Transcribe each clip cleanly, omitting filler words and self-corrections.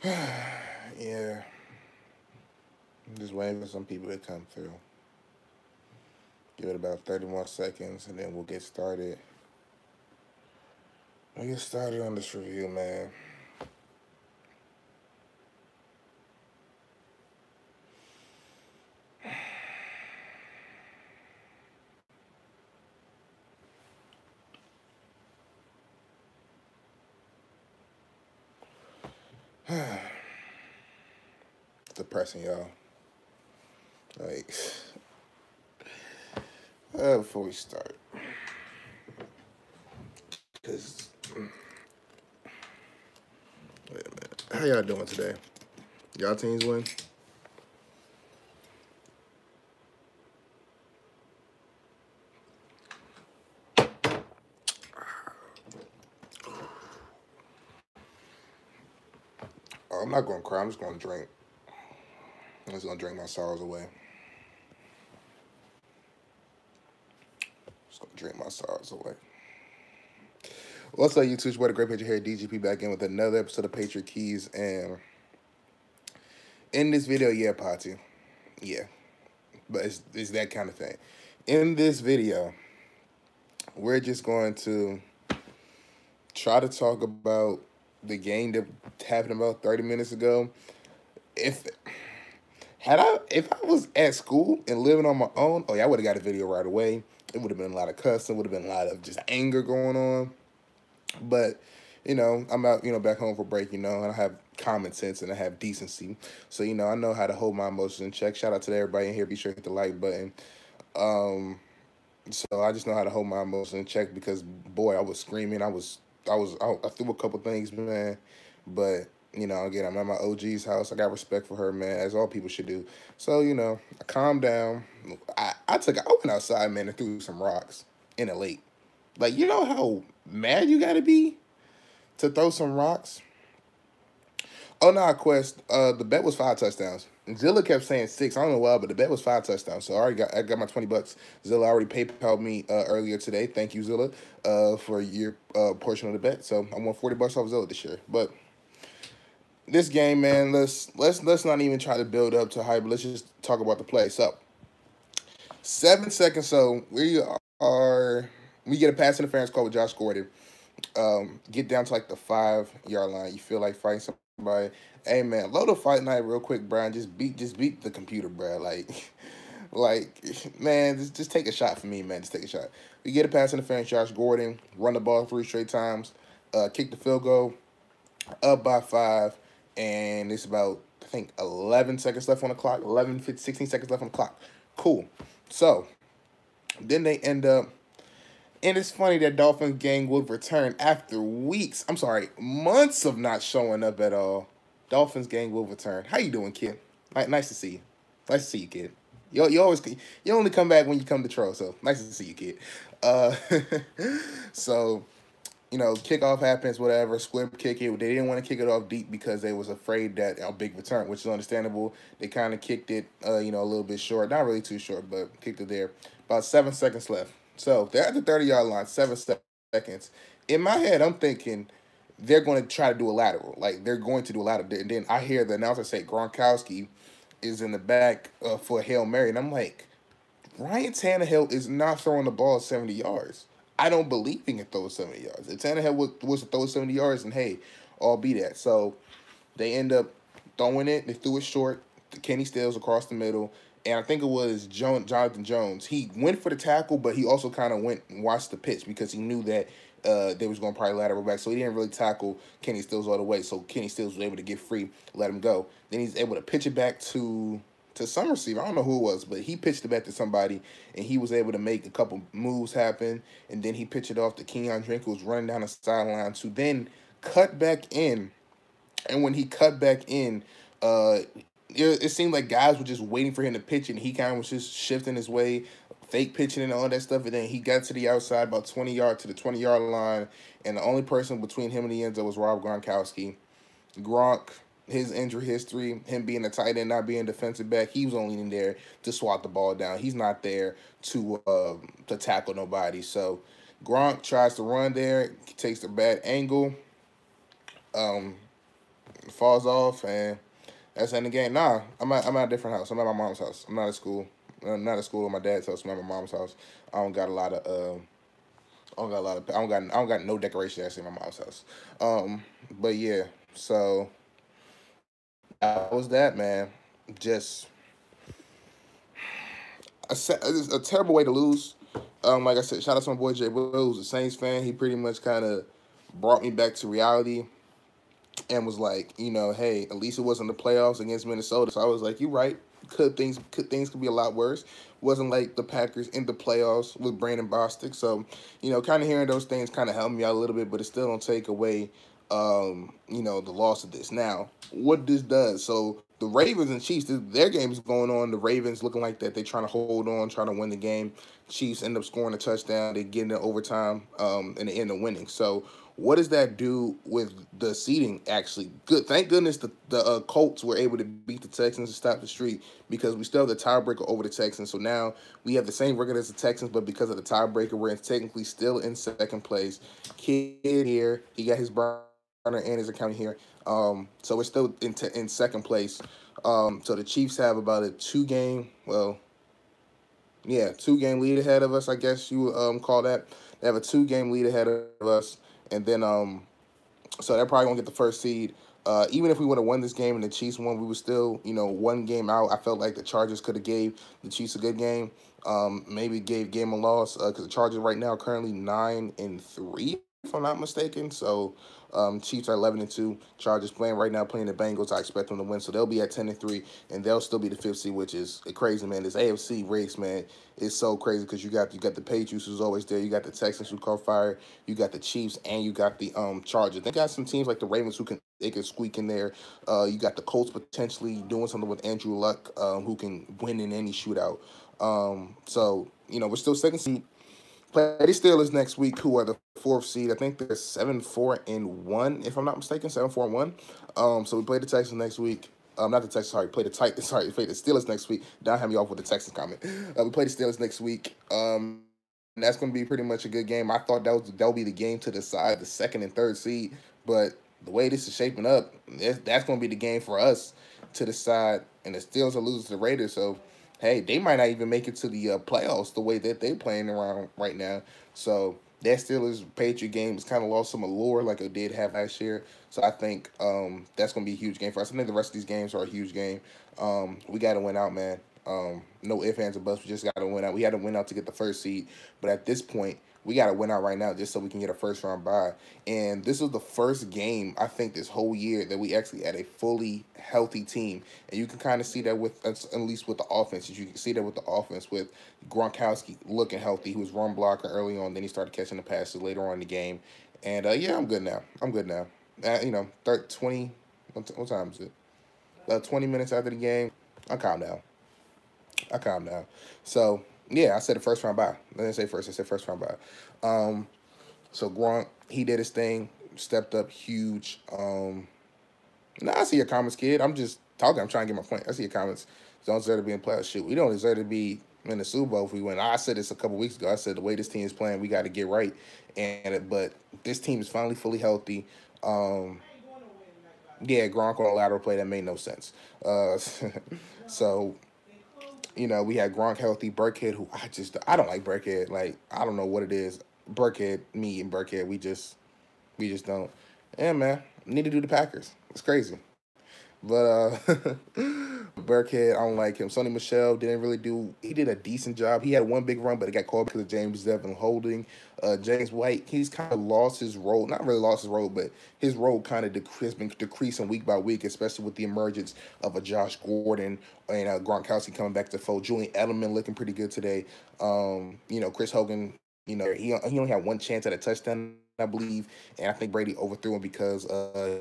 Yeah, I'm just waiting for some people to come through. Give it about 30 more seconds, and then we'll get started. We'll get started on this review, man. It's depressing, y'all. Like, before we start, because, wait a minute. How y'all doing today? Y'all teams win? Oh, I'm not going to cry. I'm just going to drink. I'm just going to drink my sorrows away. Just going to drink my sorrows away. What's up, YouTube? What a great picture here. DGP back in with another episode of Patriot Keys. And in this video, yeah, Patty. Yeah. But it's that kind of thing. In this video, we're just going to try to talk about the game that happened about 30 minutes ago. If I was at school and living on my own, oh yeah, I would have got a video right away. It would have been a lot of cussing, would have been a lot of just anger going on. But, I'm out, back home for break, and I have common sense and I have decency. So, I know how to hold my emotions in check. Shout out to everybody in here. Be sure to hit the like button. So I just know how to hold my emotions in check because, boy, I was screaming. I threw a couple things, man. But, again, I'm at my OG's house. I got respect for her, man, as all people should do. So, I calmed down. I went outside, man, and threw some rocks in a lake. Like, you know how mad you got to be to throw some rocks? Oh, no, Quest. The bet was 5 touchdowns. And Zilla kept saying 6. I don't know why, but the bet was 5 touchdowns. So I got my $20. Zilla already PayPal'd me earlier today. Thank you, Zilla, for your portion of the bet. So I won $40 off Zilla this year. But this game, man, let's not even try to build up to hype. Let's just talk about the play. So 7 seconds. So we get a pass interference call with Josh Gordon. Get down to like the 5-yard line. You feel like fighting somebody. Hey man, load a fight night real quick, Brian. Just beat the computer, bro. Like, man, just take a shot for me, man. Just take a shot. We get a pass interference, Josh Gordon, run the ball 3 straight times, kick the field goal, up by 5, and it's about, I think, 11 seconds left on the clock. 11, 15, 16 seconds left on the clock. Cool. So then they end up. And it's funny that Dolphins gang would return after months of not showing up at all. Dolphins gang will return. How you doing, kid? Nice to see you. Nice to see you, kid. You only come back when you come to troll, so nice to see you, kid. So, kickoff happens, whatever. Squib kick it. They didn't want to kick it off deep because they was afraid that a big return, which is understandable. They kind of kicked it, a little bit short. Not really too short, but kicked it there. About 7 seconds left. So they're at the 30-yard line, 7 seconds. In my head, I'm thinking they're going to try to do a lateral. Like, they're going to do a lateral. And then I hear the announcer say Gronkowski is in the back for a Hail Mary. And I'm like, Ryan Tannehill is not throwing the ball 70 yards. I don't believe he can throw 70 yards. If Tannehill was to throw 70 yards, and hey, I'll be that. So they end up throwing it. They threw it short. Kenny Stills across the middle. And I think it was Jonathan Jones. He went for the tackle, but he also kind of went and watched the pitch because he knew that they was going to probably lateral back. So he didn't really tackle Kenny Stills all the way. So Kenny Stills was able to get free, let him go. Then he's able to pitch it back to some receiver. I don't know who it was, but he pitched it back to somebody, and he was able to make a couple moves happen. And then he pitched it off to Kenyon Drake, who was running down the sideline, to then cut back in. And when he cut back in, it seemed like guys were just waiting for him to pitch, and he kind of was just shifting his way, fake pitching and all that stuff. And then he got to the outside, about 20 yards to the 20-yard line, and the only person between him and the end zone was Rob Gronkowski. Gronk, his injury history, him being a tight end, not being a defensive back, he was only in there to swat the ball down. He's not there to tackle nobody. So Gronk tries to run there, takes a bad angle. falls off, and that's the end of the game. Nah, I'm at a different house. I'm at my mom's house. I'm not at school. I'm not at school at my dad's house. I'm at my mom's house. I don't got a lot of I don't got a lot of I don't got no decoration actually in my mom's house. But yeah, so that was that, man. Just a terrible way to lose. Like I said, shout out to my boy Jay Will, who's a Saints fan. He pretty much kind of brought me back to reality and was like, hey, at least it wasn't the playoffs against Minnesota. So I was like, you're right. Could be a lot worse. Wasn't like the Packers in the playoffs with Brandon Bostic. So, kind of hearing those things kind of helped me out a little bit, but it still don't take away, the loss of this. Now, what this does, so the Ravens and Chiefs, their game is going on. The Ravens looking like that they're trying to hold on, trying to win the game. Chiefs end up scoring a touchdown. They get into overtime, and they end up winning. So what does that do with the seeding? Actually, good. Thank goodness the Colts were able to beat the Texans and stop the streak because we still have the tiebreaker over the Texans. So now we have the same record as the Texans, but because of the tiebreaker, we're technically still in second place. Kid here, he got his burner and his account here. So we're still in second place. So the Chiefs have about a two-game lead ahead of us, I guess you call that. They have a two-game lead ahead of us, and then so they're probably gonna get the first seed. Even if we would have won this game and the Chiefs won, we were still, one game out. I felt like the Chargers could have gave the Chiefs a good game. Maybe gave game a loss because the Chargers right now are currently 9-3, if I'm not mistaken. So Chiefs are 11-2. Chargers playing the Bengals. I expect them to win, so they'll be at 10-3, and they'll still be the fifth seed, which is crazy, man. This AFC race, man, is so crazy because you got the Patriots who's always there. You got the Texans who caught fire. You got the Chiefs, and you got the Chargers. They got some teams like the Ravens who can squeak in there. You got the Colts potentially doing something with Andrew Luck, who can win in any shootout. So we're still second seed. Play the Steelers next week, who are the fourth seed. I think they're 7-4-1, if I'm not mistaken, 7-4-1. So we play the Texans next week. Not the Texans, sorry. Play the Titans. Sorry, play the Steelers next week. Don't have me off with the Texans comment. We play the Steelers next week. And that's going to be pretty much a good game. I thought that would be the game to decide the second and third seed, but the way this is shaping up, that's going to be the game for us to decide. And the Steelers are losing to the Raiders, so hey, they might not even make it to the playoffs the way that they're playing around right now. So that Steelers Patriot game has kind of lost some allure like it did have last year. So I think that's going to be a huge game for us. I think the rest of these games are a huge game. We got to win out, man. No ifs, ands, or buts. We just got to win out. We had to win out to get the first seed. But at this point, we got to win out right now just so we can get a first-round bye. And this was the first game, I think, this whole year that we actually had a fully healthy team. And you can kind of see that with, at least with the offense. You can see that with the offense with Gronkowski looking healthy. He was run blocker early on. Then he started catching the passes later on in the game. And, I'm good now. 20, what time is it? 20 minutes after the game, I calmed down. So, yeah, I said the first round bye. I didn't say first. I said first round bye. So Gronk, he did his thing, stepped up huge. Now I see your comments, kid. I'm just talking. I'm trying to get my point. I see your comments. Don't deserve to be in playoffs. Shoot, we don't deserve to be in the Super Bowl if we win. I said this a couple weeks ago. I said the way this team is playing, we got to get right. But this team is finally fully healthy. Yeah, Gronk on a lateral play that made no sense. So we had Gronk healthy, Burkhead, who I don't like Burkhead. Like, I don't know what it is. Burkhead, me and Burkhead, we just don't. Yeah, man, need to do the Packers. It's crazy. But Burkhead, I don't like him. Sonny Michel didn't really do. He did a decent job. He had one big run, but it got called because of James Devin holding. James White, he's kind of lost his role. Not really lost his role, but his role kind of has been decreasing week by week, especially with the emergence of a Josh Gordon and Gronkowski coming back to the fold. Julian Edelman looking pretty good today. Chris Hogan, he only had one chance at a touchdown, I believe, and I think Brady overthrew him because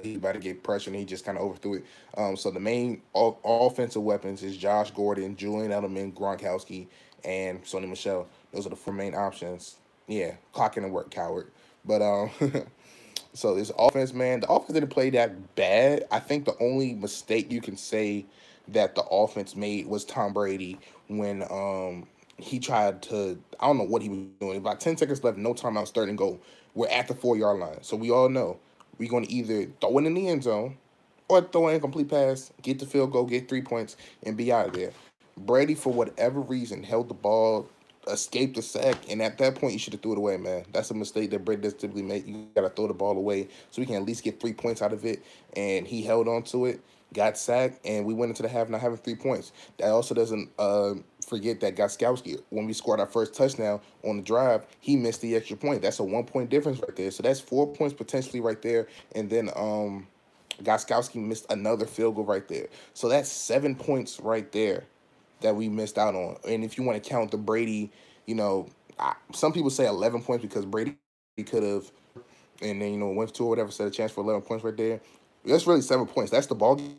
he about to get pressure and he just kind of overthrew it. So the main offensive weapons is Josh Gordon, Julian Edelman, Gronkowski, and Sonny Michel. Those are the four main options. Yeah, clock in and work, coward. But so this offense, man, the offense didn't play that bad. I think the only mistake you can say that the offense made was Tom Brady when he tried to, I don't know what he was doing. About 10 seconds left, no timeouts, third and goal. We're at the 4-yard line. So we all know we're going to either throw it in the end zone or throw an incomplete pass, get the field goal, get 3 points, and be out of there. Brady, for whatever reason, held the ball, escaped the sack, and at that point, you should have threw it away, man. That's a mistake that Brady does typically make. You got to throw the ball away so we can at least get 3 points out of it, and he held on to it, got sacked, and we went into the half not having 3 points. That also doesn't forget that Gostkowski, when we scored our first touchdown on the drive, he missed the extra point. That's a 1 point difference right there. So that's 4 points potentially right there, and then Gostkowski missed another field goal right there. So that's 7 points right there that we missed out on. And if you want to count the Brady, some people say 11 points because Brady could have, and then, went to or whatever, set a chance for 11 points right there. That's really 7 points. That's the ball game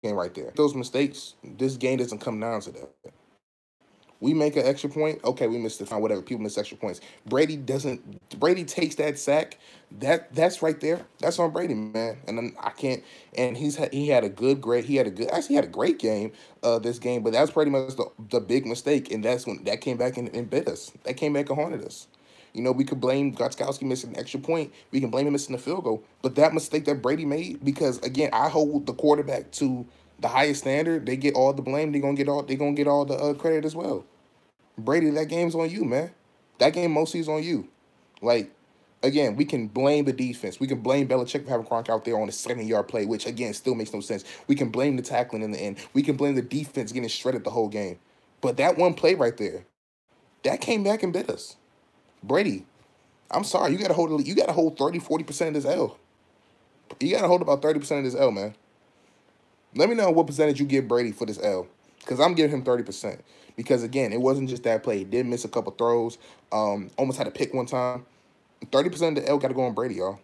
right there. Those mistakes, this game doesn't come down to that. We make an extra point, okay, we missed it, fine, whatever. People miss extra points. Brady takes that sack. That's right there. That's on Brady, man. And then I can't. And he had a great game this game, but that was pretty much the big mistake, and that's when that came back and bit us. That came back and haunted us. We could blame Gostkowski missing an extra point. We can blame him missing the field goal. But that mistake that Brady made, because again, I hold the quarterback to the highest standard. They get all the blame. They're gonna get all the credit as well. Brady, that game's on you, man. That game mostly is on you. Like, again, we can blame the defense. We can blame Belichick for having Gronk out there on a 7-yard play, which, again, still makes no sense. We can blame the tackling in the end. We can blame the defense getting shredded the whole game. But that one play right there, that came back and bit us. Brady, I'm sorry. You got to hold 30-40% of this L. You got to hold about 30% of this L, man. Let me know what percentage you give Brady for this L, because I'm giving him 30%. Because, again, it wasn't just that play. He did miss a couple throws. Almost had a pick one time. 30% of the L got to go on Brady, y'all.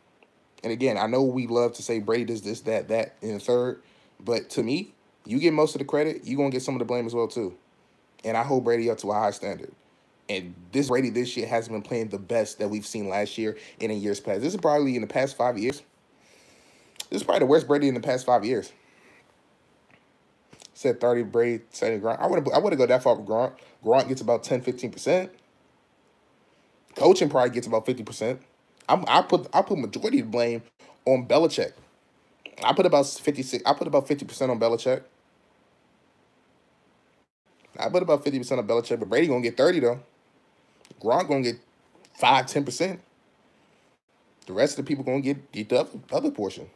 And, again, I know we love to say Brady does this, that in the third. But, to me, you get most of the credit. You're going to get some of the blame as well, too. And I hold Brady up to a high standard. And this Brady this year hasn't been playing the best that we've seen last year and in years past. This is probably in the past 5 years. This is probably the worst Brady in the past 5 years. Said 30 Brady, 70 Gronk. I wouldn't go that far with Gronk. Gronk gets about 10-15%. Coaching probably gets about 50%. I put majority of the blame on Belichick. I put about 50% on Belichick. I put about 50% on Belichick, but Brady gonna get 30 though. Gronk gonna get 5-10%. The rest of the people gonna get the other portion.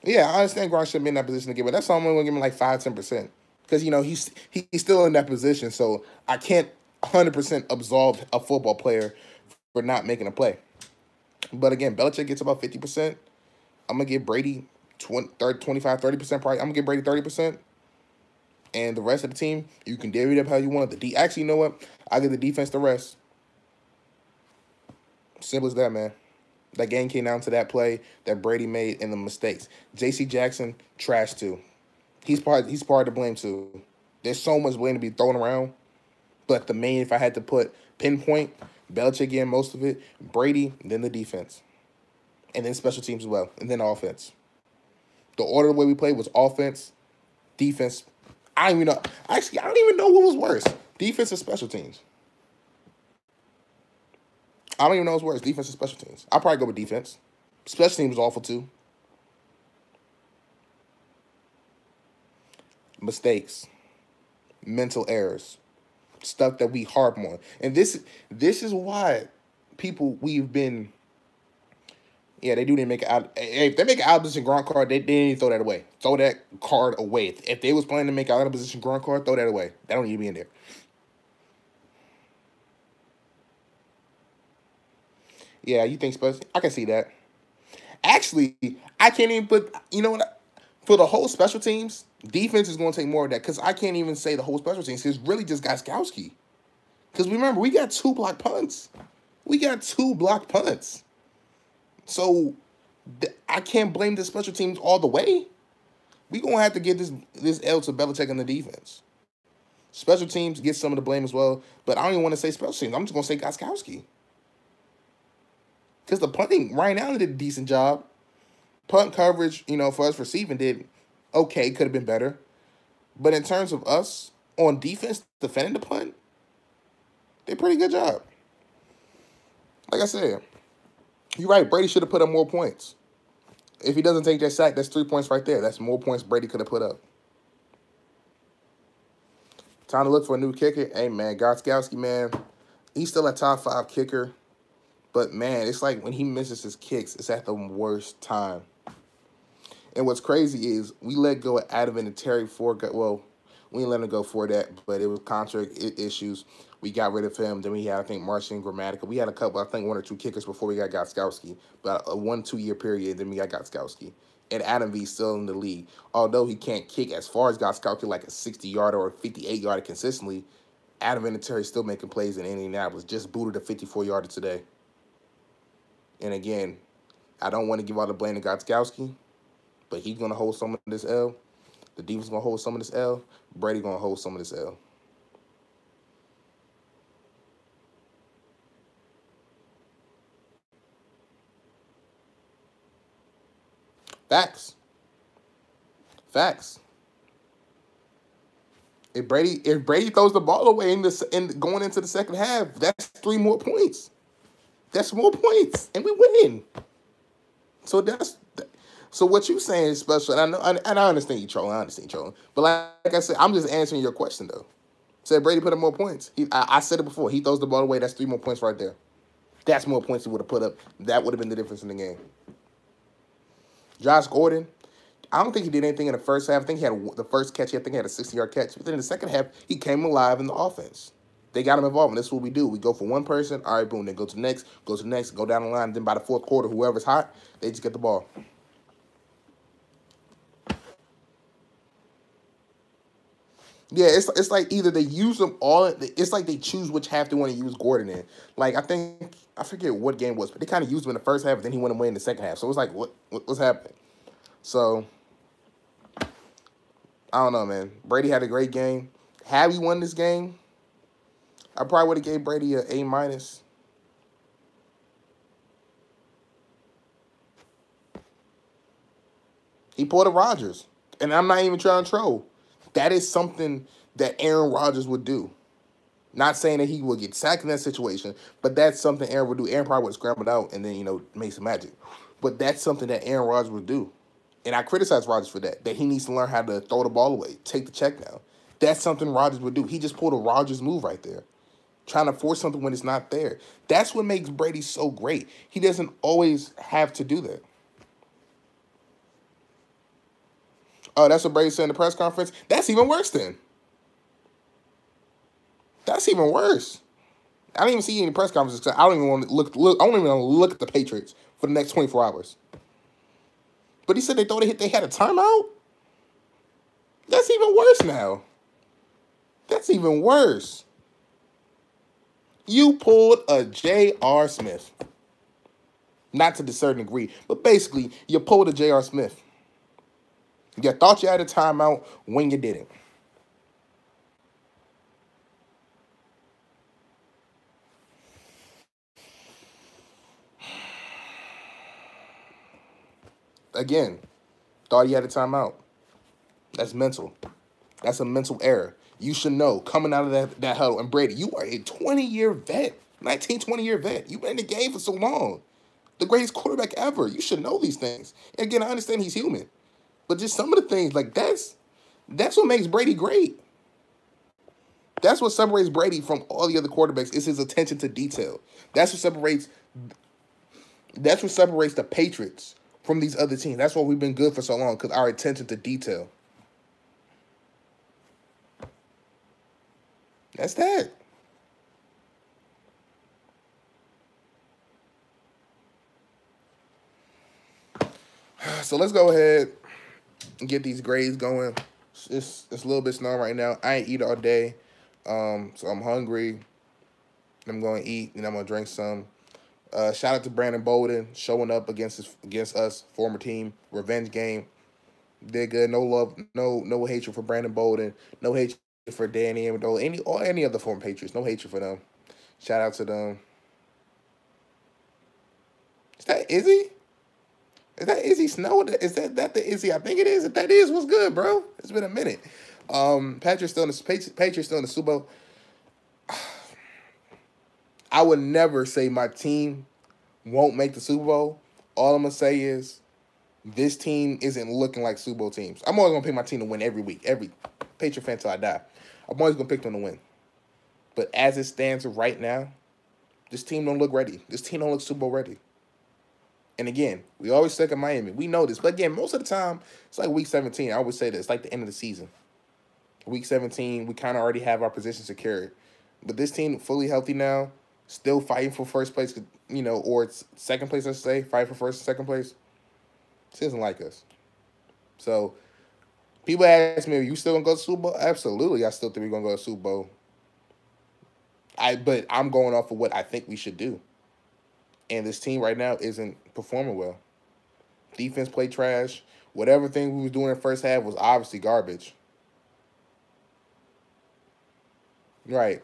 Yeah, I understand Gronk shouldn't be in that position to get, but that's why I'm only going to give him like 5-10%. Because, he's still in that position, so I can't 100% absolve a football player for not making a play. But, again, Belichick gets about 50%. I'm going to give Brady 25-30% probably. I'm going to give Brady 30%. And the rest of the team, you can divvy it up how you want. Actually, you know what? I'll give the defense the rest. Simple as that, man. That game came down to that play that Brady made and the mistakes. J.C. Jackson, trash too. He's part of the blame too. There's so much blame to be thrown around. But if I had to pinpoint, Belichick getting most of it, Brady, then the defense. And then special teams as well. And then offense. The order of the way we played was offense, defense. I don't even know. Actually, I don't even know what was worse. Defense or special teams. I don't even know what's worse, defense or special teams. I'll probably go with defense. Special teams was awful too. Mistakes. Mental errors. Stuff that we harp on. And this is why we've been... Yeah, they do need to make an... If they make an out-of-position Gronk card, they need to throw that away. Throw that card away. If they was planning to make an out-of-position Gronk card, throw that away. That don't need to be in there. Yeah, you think special? I can see that. Actually, I can't even put, you know what? For the whole special teams, defense is going to take more of that because I can't even say the whole special teams. It's really just Gostkowski. Because remember, we got 2 blocked punts. So I can't blame the special teams all the way. We're going to have to give this L to Belichick and the defense. Special teams get some of the blame as well, but I don't even want to say special teams. I'm just going to say Gostkowski. Because the punting, Ryan Allen did a decent job. Punt coverage, for us receiving did okay, could have been better. But in terms of us on defense defending the punt, they did a pretty good job. Like I said, you're right, Brady should have put up more points. If he doesn't take that sack, that's 3 points right there. That's more points Brady could have put up. Time to look for a new kicker. Hey, man, Gostkowski, man, he's still a top 5 kicker. But, man, it's like when he misses his kicks, it's at the worst time. And what's crazy is we let go of Adam and Terry for, well, we didn't let him go for that, but it was contract issues. We got rid of him. Then we had, I think, Martian Grammatical. We had a couple, I think, 1 or 2 kickers before we got Gostkowski. But a 1-2 year period, then we got Gostkowski. And Adam V's still in the league. Although he can't kick as far as Gostkowski, like a 60-yarder or a 58-yarder consistently, Adam Vinatieri still making plays in Indianapolis. Just booted a 54-yarder today. And again, I don't want to give all the blame to Gostkowski, but he's going to hold some of this L. The defense is going to hold some of this L. Brady going to hold some of this L. Facts. Facts. If Brady throws the ball away in going into the second half, that's 3 more points. That's more points, and we win. So what you saying is special, and I understand you trolling. But like I said, I'm just answering your question though. Said Brady put up more points. I said it before. He throws the ball away. That's 3 more points right there. That's more points he would have put up. That would have been the difference in the game. Josh Gordon, I don't think he did anything in the first half. I think he had the first catch. I think he had a 60-yard catch. But then in the second half, he came alive in the offense. They got him involved, and this is what we do. We go for one person. All right, boom. Then go to the next, go down the line. Then by the fourth quarter, whoever's hot, they just get the ball. Yeah, it's like either they use them all. It's like they choose which half they want to use Gordon in. Like I forget what game it was, but they kind of used him in the first half, and then he went away in the second half. So it was like, what's happening? So I don't know, man. Brady had a great game. Had we won this game, I probably would have gave Brady an A-. He pulled a Rodgers, and I'm not even trying to troll. That is something that Aaron Rodgers would do. Not saying that he would get sacked in that situation, but that's something Aaron would do. Aaron probably would have scrambled out and then, make some magic. But that's something that Aaron Rodgers would do. And I criticize Rodgers for that he needs to learn how to throw the ball away, take the check down. That's something Rodgers would do. He just pulled a Rodgers move right there, trying to force something when it's not there. That's what makes Brady so great. He doesn't always have to do that. Oh, that's what Brady said in the press conference? That's even worse then. That's even worse. I didn't even see any press conferences because I don't even want to look. I don't even want to look at the Patriots for the next 24 hours. But he said they thought they had a timeout? That's even worse now. That's even worse. You pulled a J.R. Smith. Not to a certain degree, but basically, you pulled a J.R. Smith. You thought you had a timeout when you didn't. Again, thought you had a timeout. That's mental. That's a mental error. You should know coming out of that huddle. And Brady, you are a 20-year vet, 20-year vet. You've been in the game for so long. The greatest quarterback ever. You should know these things. And again, I understand he's human. But just some of the things, like that's what makes Brady great. That's what separates Brady from all the other quarterbacks is his attention to detail. That's what separates the Patriots from these other teams. That's why we've been good for so long, because our attention to detail. That's that. So let's go ahead and get these grades going. It's a little bit snowing right now. I ain't eat all day, so I'm hungry. I'm going to eat, and I'm going to drink some. Shout out to Brandon Bolden showing up against us, former team, revenge game. Did good. No love, no hatred for Brandon Bolden. No hatred for Danny Amendola. Any other former Patriots. No hatred for them. Shout out to them. Is that Izzy? Is that Izzy Snow? Is that the Izzy I think it is? If that is, what's good, bro? It's been a minute. Patriots still in the Super Bowl. I would never say my team won't make the Super Bowl. All I'm going to say is This team isn't looking like Super Bowl teams. I'm always gonna pick my team to win every week, every Patriot fan till I die. I'm always gonna pick them to win. But as it stands right now, this team don't look ready. This team don't look Super Bowl ready. And again, we always stuck at Miami. We know this. But again, most of the time, it's like week 17. I always say this, it's like the end of the season. Week 17, we kind of already have our position secured. But this team fully healthy now, still fighting for first place, or it's second place, let's say, fight for first and second place. This isn't like us. So people ask me, are you still going to go to Super Bowl? Absolutely. I still think we're going to go to Super Bowl. But I'm going off of what I think we should do. And this team right now isn't performing well. Defense played trash. Whatever thing we was doing in the first half was obviously garbage. Right.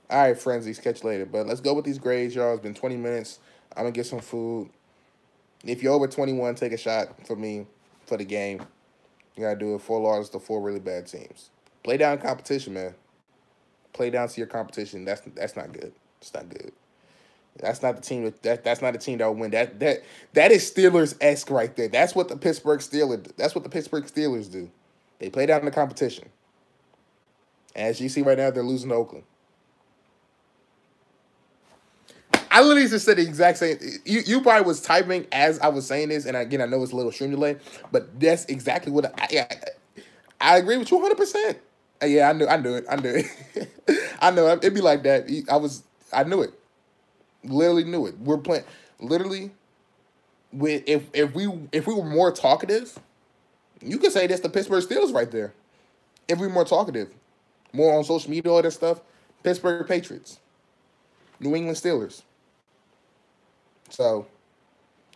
All right, frenzies. Catch you later. But let's go with these grades, y'all. It's been 20 minutes. I'm going to get some food. If you're over 21, take a shot for me for the game. You got to do it 4 losses to 4 really bad teams. Play down competition, man. Play down to your competition. That's not good. It's not good. That's not the team that's not the team that will win. That is Steelers-esque right there. That's what the Pittsburgh Steelers do. They play down the competition. As you see right now, they're losing to Oakland. I literally just said the exact same. You probably was typing as I was saying this, and again, I know it's a little stream delay, but that's exactly what I agree with you 100%. Yeah, I knew it. I know it'd be like that. I knew it. Literally knew it. We're playing literally. If we were more talkative, you could say that's the Pittsburgh Steelers right there. If we were more talkative, more on social media, all that stuff, Pittsburgh Patriots, New England Steelers. So,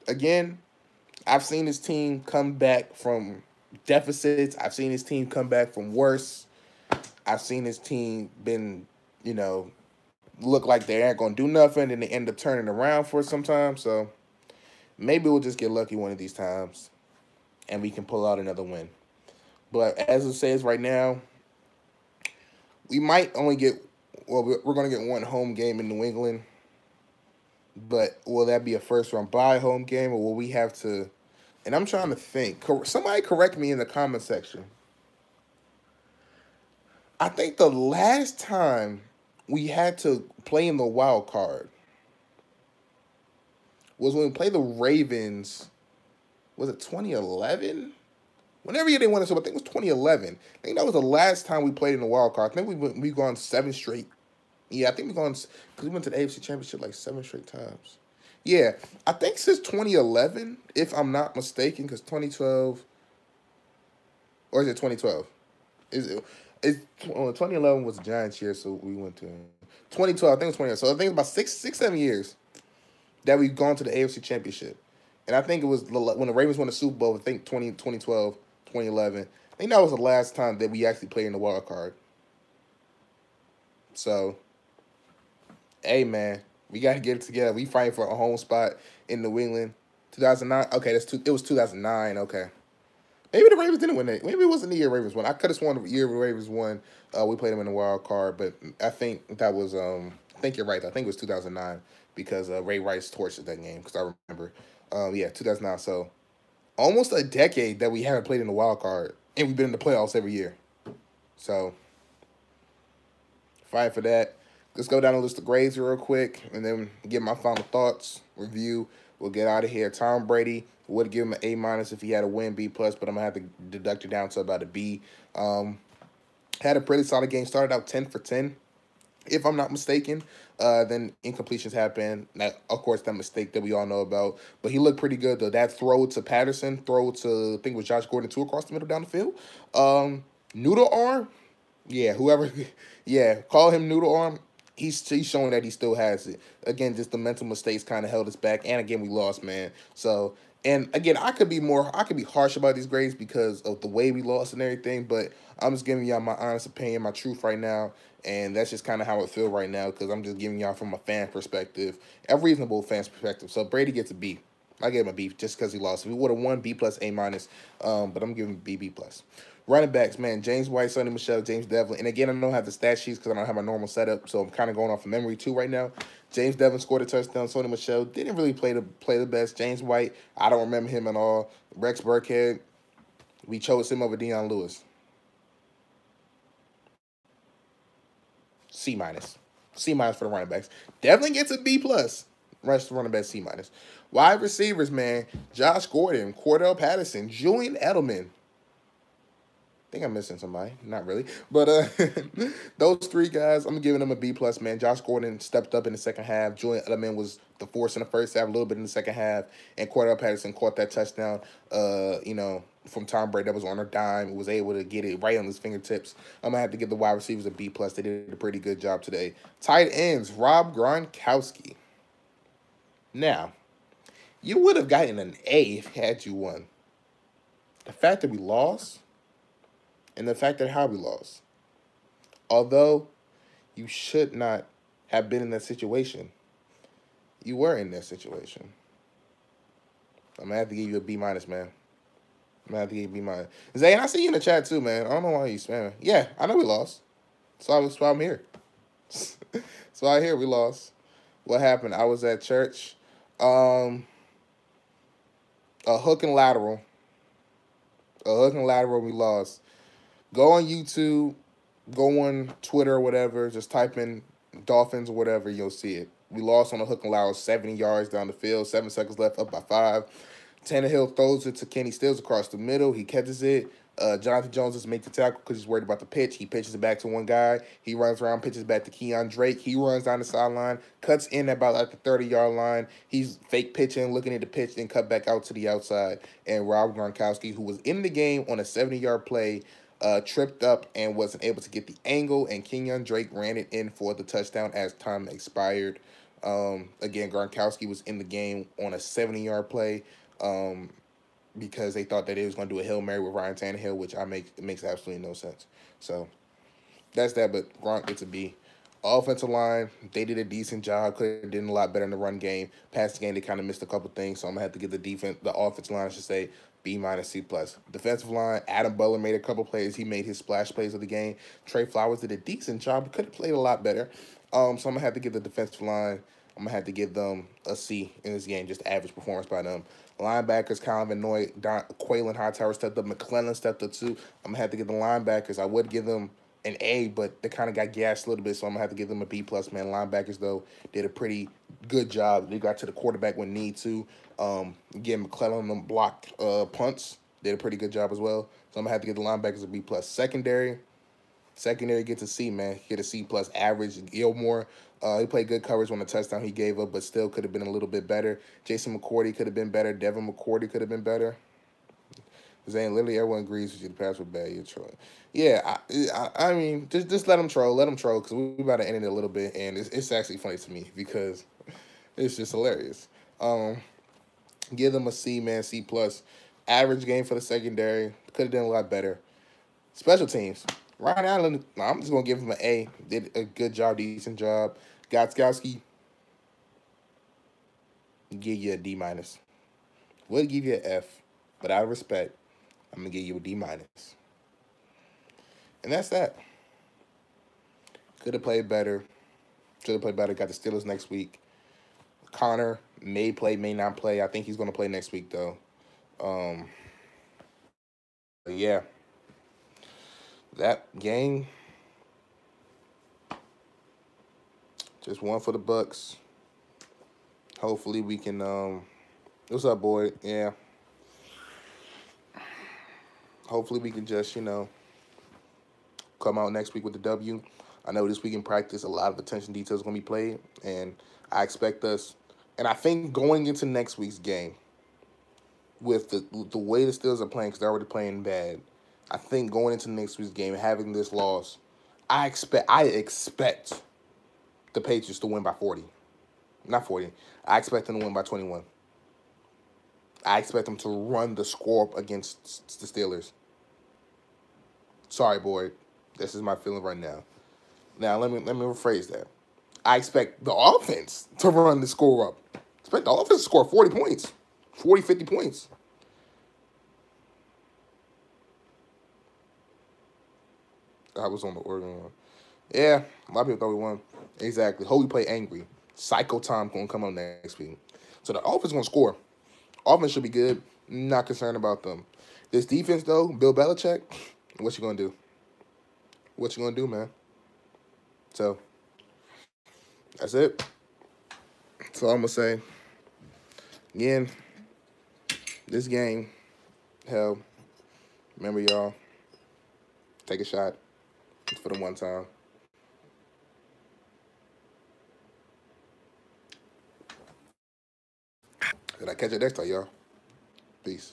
again, I've seen this team come back from deficits. I've seen this team come back from worse. I've seen this team been, look like they aren't going to do nothing, and they end up turning around for some time. So, maybe we'll just get lucky one of these times, and we can pull out another win. But as it says right now, we might only get, we're going to get one home game in New England. But will that be a first-round bye home game, or will we have to? And I'm trying to think. Somebody correct me in the comment section. I think the last time we had to play in the wild card was when we played the Ravens. Was it 2011? Whenever you didn't want to, I think it was 2011. I think that was the last time we played in the wild card. I think we've gone 7 straight. Yeah, I think we've gone, because we went to the AFC Championship like 7 straight times. Yeah, I think since 2011, if I'm not mistaken, because 2012, or is it 2012? 2011 was the Giants year, so we went to 2012. I think it was 2012. So I think it's about 7 years that we've gone to the AFC Championship. And I think it was when the Ravens won the Super Bowl, I think 2012, 2011. I think that was the last time that we actually played in the wild card. So, hey, man, we got to get it together. We fighting for a home spot in New England. 2009? Okay, it was 2009. Okay. Maybe the Ravens didn't win it. Maybe it wasn't the year Ravens won. I could have sworn the year the Ravens won, we played them in the wild card. But I think that was, I think you're right. I think it was 2009 because Ray Rice torched that game because I remember. 2009. So almost a decade that we haven't played in the wild card, and we've been in the playoffs every year. So fight for that. Let's go down the list of grades real quick, and then give my final thoughts, review. We'll get out of here. Tom Brady would give him an A- if he had a win, B+, but I'm going to have to deduct it down to about a B. Had a pretty solid game. Started out 10 for 10, if I'm not mistaken. Then incompletions happened. That, of course, that mistake that we all know about. But he looked pretty good, though. That throw to Patterson, throw to, I think it was Josh Gordon, 2 across the middle down the field. Noodle arm, yeah, whoever, yeah, call him noodle arm. He's showing that he still has it. Again, just the mental mistakes kind of held us back. And again, we lost, man. So, and again, I could be harsh about these grades because of the way we lost and everything. But I'm just giving y'all my honest opinion, my truth right now. And that's just kind of how it feels right now because I'm just giving y'all from a fan perspective, a reasonable fan's perspective. So Brady gets a B. I gave him a B just because he lost. If he would have won, B+, A-. But I'm giving B+. Running backs, man, James White, Sonny Michel, James Devlin. And again, I don't have the stat sheets because I don't have my normal setup, so I'm kind of going off of memory too right now. James Devlin scored a touchdown. Sonny Michel didn't really play the best. James White, I don't remember him at all. Rex Burkhead, we chose him over Deion Lewis. C minus. C minus for the running backs. Devlin gets a B plus. Rest of the running backs C minus. Wide receivers, man. Josh Gordon, Cordell Patterson, Julian Edelman. I think I'm missing somebody. Not really. But those three guys, I'm giving them a B plus, man. Josh Gordon stepped up in the second half. Julian Edelman was the force in the first half, a little bit in the second half. And Cordell Patterson caught that touchdown, from Tom Brady that was on a dime. Was able to get it right on his fingertips. I'm going to have to give the wide receivers a B plus. They did a pretty good job today. Tight ends, Rob Gronkowski. Now, you would have gotten an A had you won. The fact that we lost, and the fact that how we lost. Although you should not have been in that situation, you were in that situation. I'm going to have to give you a B minus, man. I'm going to have to give you a B minus. Zay, I see you in the chat too, man. I don't know why you spamming. Yeah, I know we lost. That's why I'm here. That's why I'm here. We lost. What happened? I was at church. A hook and lateral. We lost. Go on YouTube, go on Twitter or whatever, just type in Dolphins or whatever, you'll see it. We lost on a hook and lateral, 70 yards down the field, 7 seconds left, up by 5. Tannehill throws it to Kenny Stills across the middle. He catches it. Jonathan Jones doesn't make the tackle because he's worried about the pitch. He pitches it back to one guy. He runs around, pitches back to Keon Drake. He runs down the sideline, cuts in about at the 30-yard line. He's fake pitching, looking at the pitch, then cut back out to the outside. And Rob Gronkowski, who was in the game on a 70-yard play, tripped up and wasn't able to get the angle, and Kenyon Drake ran it in for the touchdown as time expired. Again, Gronkowski was in the game on a 70-yard play because they thought that he was going to do a Hail Mary with Ryan Tannehill, which it makes absolutely no sense. So that's that, but Gronk gets a B. Offensive line, they did a decent job. Could have done a lot better in the run game. Passing game, they kind of missed a couple things, so I'm going to have to give the offensive line, I should say, B minus, C plus. Defensive line, Adam Butler made a couple plays. He made his splash plays of the game. Trey Flowers did a decent job. Could have played a lot better. So I'm going to have to give the defensive line, I'm going to have to give them a C in this game, just average performance by them. Linebackers, Colin Van Noy, Quaylen Hightower stepped up. McClellan stepped up too. I'm going to have to give the linebackers, I would give them an A, but they kind of got gassed a little bit, so I'm going to have to give them a B plus, man. Linebackers, though, did a pretty good job. They got to the quarterback when need to. Again, McClellan them blocked punts. Did a pretty good job as well. So I'm going to have to give the linebackers a B plus. Secondary gets a C, man. Get a C plus average. Gilmore, he played good coverage on the touchdown he gave up, but still could have been a little bit better. Jason McCourty could have been better. Devin McCourty could have been better. Zane, literally everyone agrees with you. The pass was bad. You're trolling. Yeah, I mean, just let them troll. Let them troll because we about to end it a little bit, and it's actually funny to me because it's just hilarious. Give them a C, man, C plus. Average game for the secondary. Could have done a lot better. Special teams. Ryan Allen, I'm just going to give him an A. Did a good job, decent job. Gotskowski, give you a D minus. Would give you an F, but out of respect, I'm going to give you a D minus. And that's that. Could have played better. Should have played better. Got the Steelers next week. Connor may play, may not play. I think he's going to play next week, though. Yeah. That game, just one for the Bucks. Hopefully we can, what's up, boy? Yeah. Hopefully we can just, come out next week with the W. I know this week in practice, a lot of attention details are going to be played, and I expect us, and I think going into next week's game, with the way the Steelers are playing, because they're already playing bad, I think going into next week's game, having this loss, I expect the Patriots to win by 40. Not 40. I expect them to win by 21. I expect them to run the score up against the Steelers. Sorry, boy. This is my feeling right now. Now, let me rephrase that. I expect the offense to run the score up. I expect the offense to score 40 points. 40, 50 points. I was on the Oregon one. Yeah, a lot of people thought we won. Exactly. Hope we play angry. Psycho time gonna come up next week. So the offense gonna score. Offense should be good. Not concerned about them. This defense though, Bill Belichick, what you gonna do? What you gonna do, man? So that's it. So I'm gonna say again, this game, hell, remember y'all, take a shot for the one time. And I catch you next time, y'all. Peace.